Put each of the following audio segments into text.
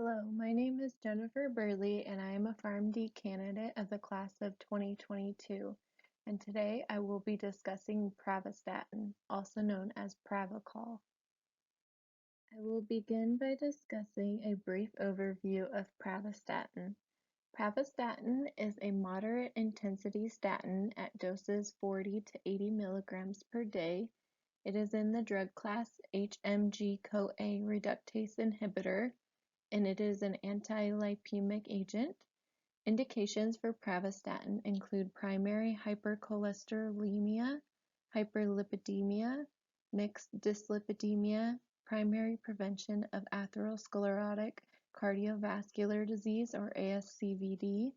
Hello, my name is Jennifer Burleigh and I am a PharmD candidate of the class of 2022. And today I will be discussing Pravastatin, also known as Pravachol. I will begin by discussing a brief overview of Pravastatin. Pravastatin is a moderate intensity statin at doses 40 to 80 milligrams per day. It is in the drug class hmg-coa reductase inhibitor, and it is an anti-lipemic agent. Indications for Pravastatin include primary hypercholesterolemia, hyperlipidemia, mixed dyslipidemia, primary prevention of atherosclerotic cardiovascular disease or ASCVD,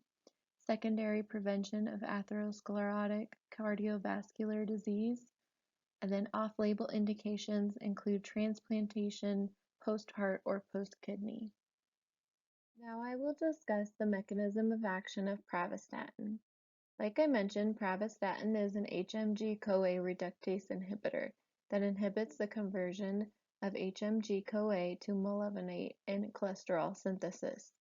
secondary prevention of atherosclerotic cardiovascular disease, and then off-label indications include transplantation, post-heart, or post-kidney. Now I will discuss the mechanism of action of Pravastatin. Like I mentioned, Pravastatin is an hmg-coa reductase inhibitor that inhibits the conversion of hmg-coa to malevolate in cholesterol synthesis.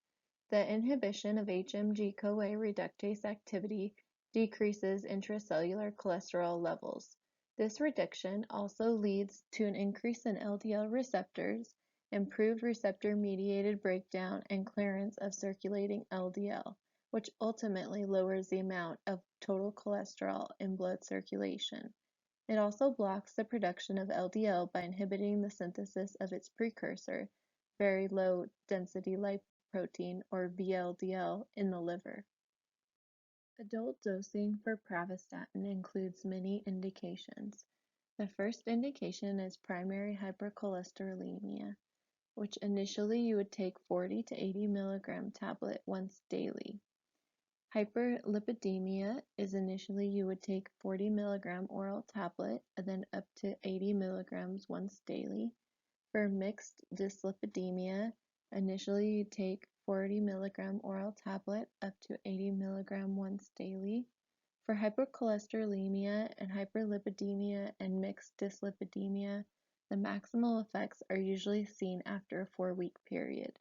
The inhibition of hmg-coa reductase activity decreases intracellular cholesterol levels. This reduction also leads to an increase in LDL receptors, improved receptor-mediated breakdown, and clearance of circulating LDL, which ultimately lowers the amount of total cholesterol in blood circulation. It also blocks the production of LDL by inhibiting the synthesis of its precursor, very low density lipoprotein or VLDL, in the liver. Adult dosing for Pravastatin includes many indications. The first indication is primary hypercholesterolemia, which initially you would take 40 to 80 milligram tablet once daily. Hyperlipidemia is initially you would take 40 milligram oral tablet and then up to 80 milligrams once daily. For mixed dyslipidemia, initially you take 40 milligram oral tablet up to 80 milligram once daily. For hypercholesterolemia and hyperlipidemia and mixed dyslipidemia, the maximal effects are usually seen after a 4-week period.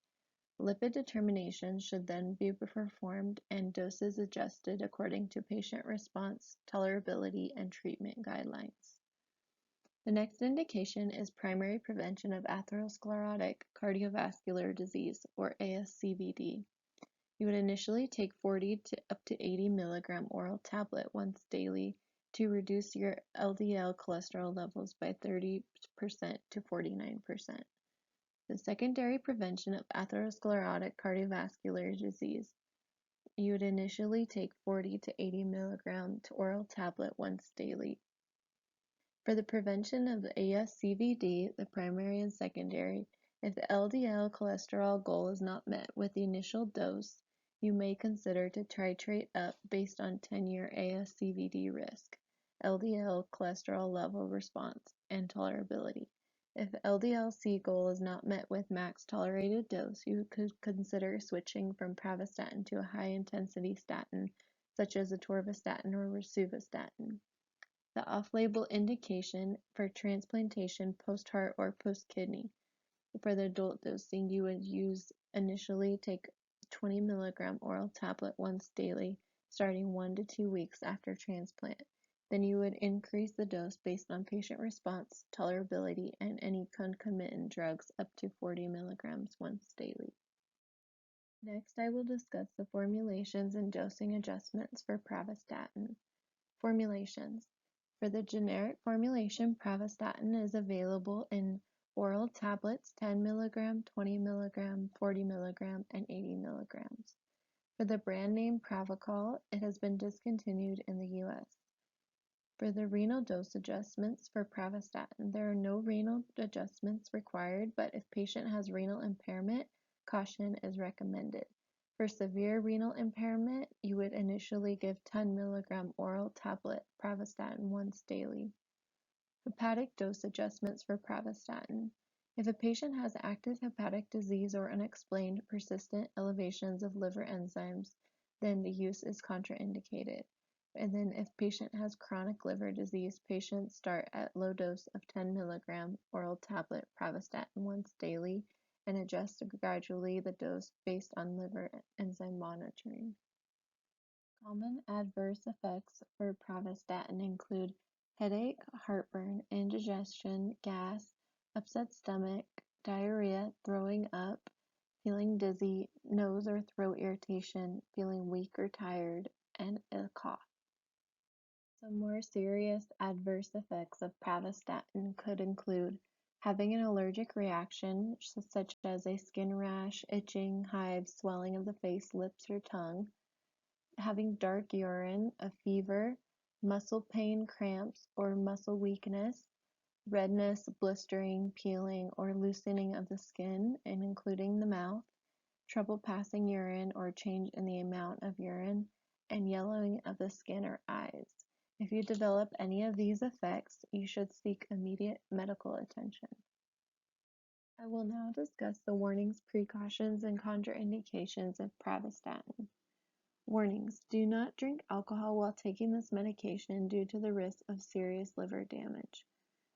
Lipid determination should then be performed and doses adjusted according to patient response, tolerability, and treatment guidelines. The next indication is primary prevention of atherosclerotic cardiovascular disease, or ASCVD. You would initially take 40 to up to 80 milligram oral tablet once daily to reduce your LDL cholesterol levels by 30% to 49%. The secondary prevention of atherosclerotic cardiovascular disease. You would initially take 40 to 80 milligram oral tablet once daily. For the prevention of ASCVD, the primary and secondary, if the LDL cholesterol goal is not met with the initial dose, you may consider to titrate up based on 10-year ASCVD risk, LDL cholesterol level response, and tolerability. If the LDL-C goal is not met with max tolerated dose, you could consider switching from Pravastatin to a high-intensity statin, such as atorvastatin or rosuvastatin. The off-label indication for transplantation, post-heart, or post-kidney. For the adult dosing, you would initially take 20 milligram oral tablet once daily, starting 1 to 2 weeks after transplant. Then you would increase the dose based on patient response, tolerability, and any concomitant drugs up to 40 milligrams once daily. Next, I will discuss the formulations and dosing adjustments for Pravastatin. Formulations. For the generic formulation, Pravastatin is available in oral tablets 10 mg, 20 mg, 40 mg, and 80 mg. For the brand name Pravachol, it has been discontinued in the US. For the renal dose adjustments for Pravastatin, there are no renal adjustments required, but if patient has renal impairment, caution is recommended. For severe renal impairment, you would initially give 10 mg oral tablet Pravastatin once daily. Hepatic dose adjustments for Pravastatin. If a patient has active hepatic disease or unexplained persistent elevations of liver enzymes, then the use is contraindicated. And then if patient has chronic liver disease, patients start at low dose of 10 mg oral tablet Pravastatin once daily and adjust gradually the dose based on liver enzyme monitoring. Common adverse effects for Pravastatin include headache, heartburn, indigestion, gas, upset stomach, diarrhea, throwing up, feeling dizzy, nose or throat irritation, feeling weak or tired, and a cough. Some more serious adverse effects of Pravastatin could include having an allergic reaction, such as a skin rash, itching, hives, swelling of the face, lips, or tongue, having dark urine, a fever, muscle pain, cramps, or muscle weakness, redness, blistering, peeling, or loosening of the skin, and including the mouth, trouble passing urine or change in the amount of urine, and yellowing of the skin or eyes. If you develop any of these effects, you should seek immediate medical attention. I will now discuss the warnings, precautions, and contraindications of Pravastatin. Warnings: do not drink alcohol while taking this medication due to the risk of serious liver damage.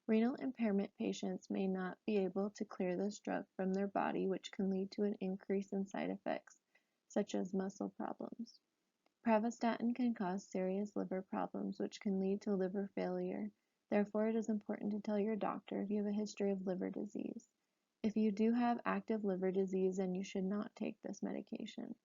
Renal impairment patients may not be able to clear this drug from their body, which can lead to an increase in side effects, such as muscle problems. Pravastatin can cause serious liver problems, which can lead to liver failure. Therefore, it is important to tell your doctor if you have a history of liver disease. If you do have active liver disease, then you should not take this medication.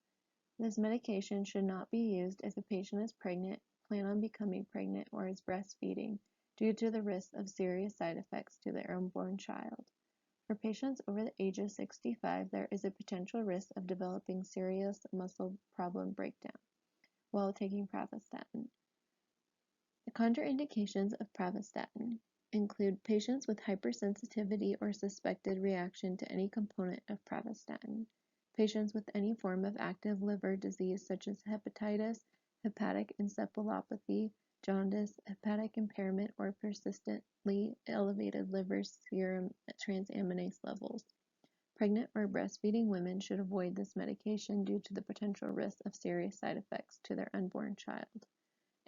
This medication should not be used if a patient is pregnant, plan on becoming pregnant, or is breastfeeding, due to the risk of serious side effects to their unborn child. For patients over the age of 65, there is a potential risk of developing serious muscle problem breakdown while taking Pravastatin. The contraindications of Pravastatin include patients with hypersensitivity or suspected reaction to any component of Pravastatin, patients with any form of active liver disease such as hepatitis, hepatic encephalopathy, jaundice, hepatic impairment, or persistently elevated liver serum transaminase levels. Pregnant or breastfeeding women should avoid this medication due to the potential risk of serious side effects to their unborn child.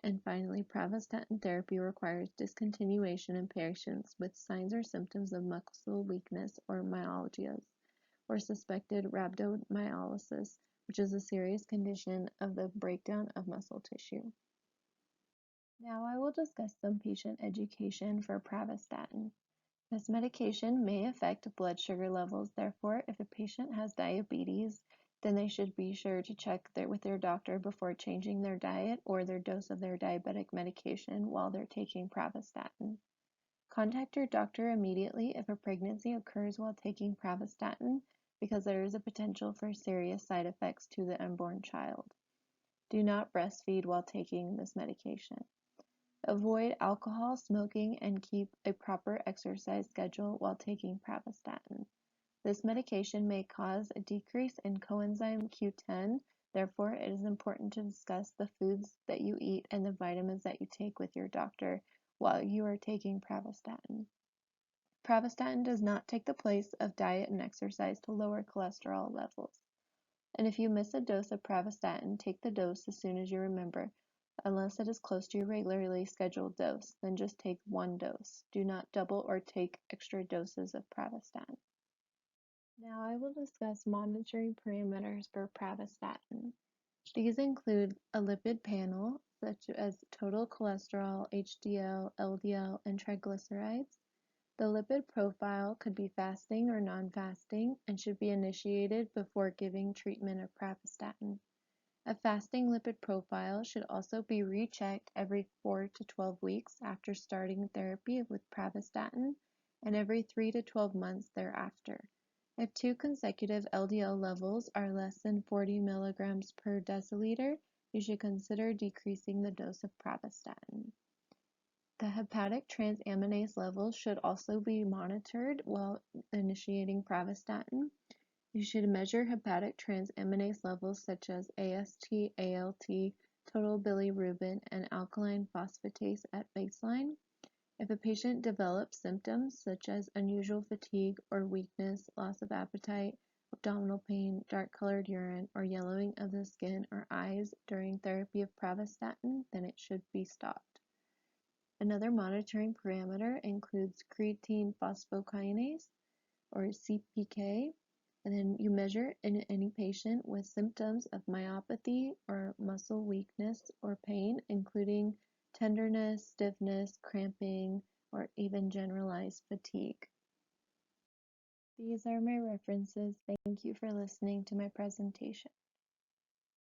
And finally, Pravastatin therapy requires discontinuation in patients with signs or symptoms of muscle weakness or myalgias, or suspected rhabdomyolysis, which is a serious condition of the breakdown of muscle tissue. Now I will discuss some patient education for Pravastatin. This medication may affect blood sugar levels. Therefore, if a patient has diabetes, then they should be sure to check with their doctor before changing their diet or their dose of their diabetic medication while they're taking Pravastatin. Contact your doctor immediately if a pregnancy occurs while taking Pravastatin, because there is a potential for serious side effects to the unborn child. Do not breastfeed while taking this medication. Avoid alcohol, smoking, and keep a proper exercise schedule while taking Pravastatin. This medication may cause a decrease in coenzyme Q10, therefore it is important to discuss the foods that you eat and the vitamins that you take with your doctor while you are taking Pravastatin. Pravastatin does not take the place of diet and exercise to lower cholesterol levels. And if you miss a dose of Pravastatin, take the dose as soon as you remember. Unless it is close to your regularly scheduled dose, then just take one dose. Do not double or take extra doses of Pravastatin. Now I will discuss monitoring parameters for Pravastatin. These include a lipid panel, such as total cholesterol, HDL, LDL, and triglycerides. The lipid profile could be fasting or non-fasting and should be initiated before giving treatment of Pravastatin. A fasting lipid profile should also be rechecked every 4 to 12 weeks after starting therapy with Pravastatin and every 3 to 12 months thereafter. If 2 consecutive LDL levels are less than 40 milligrams per deciliter, you should consider decreasing the dose of Pravastatin. The hepatic transaminase levels should also be monitored while initiating Pravastatin. You should measure hepatic transaminase levels such as AST, ALT, total bilirubin, and alkaline phosphatase at baseline. If a patient develops symptoms such as unusual fatigue or weakness, loss of appetite, abdominal pain, dark-colored urine, or yellowing of the skin or eyes during therapy of Pravastatin, then it should be stopped. Another monitoring parameter includes creatine phosphokinase, or CPK. And then you measure in any patient with symptoms of myopathy or muscle weakness or pain, including tenderness, stiffness, cramping, or even generalized fatigue. These are my references. Thank you for listening to my presentation.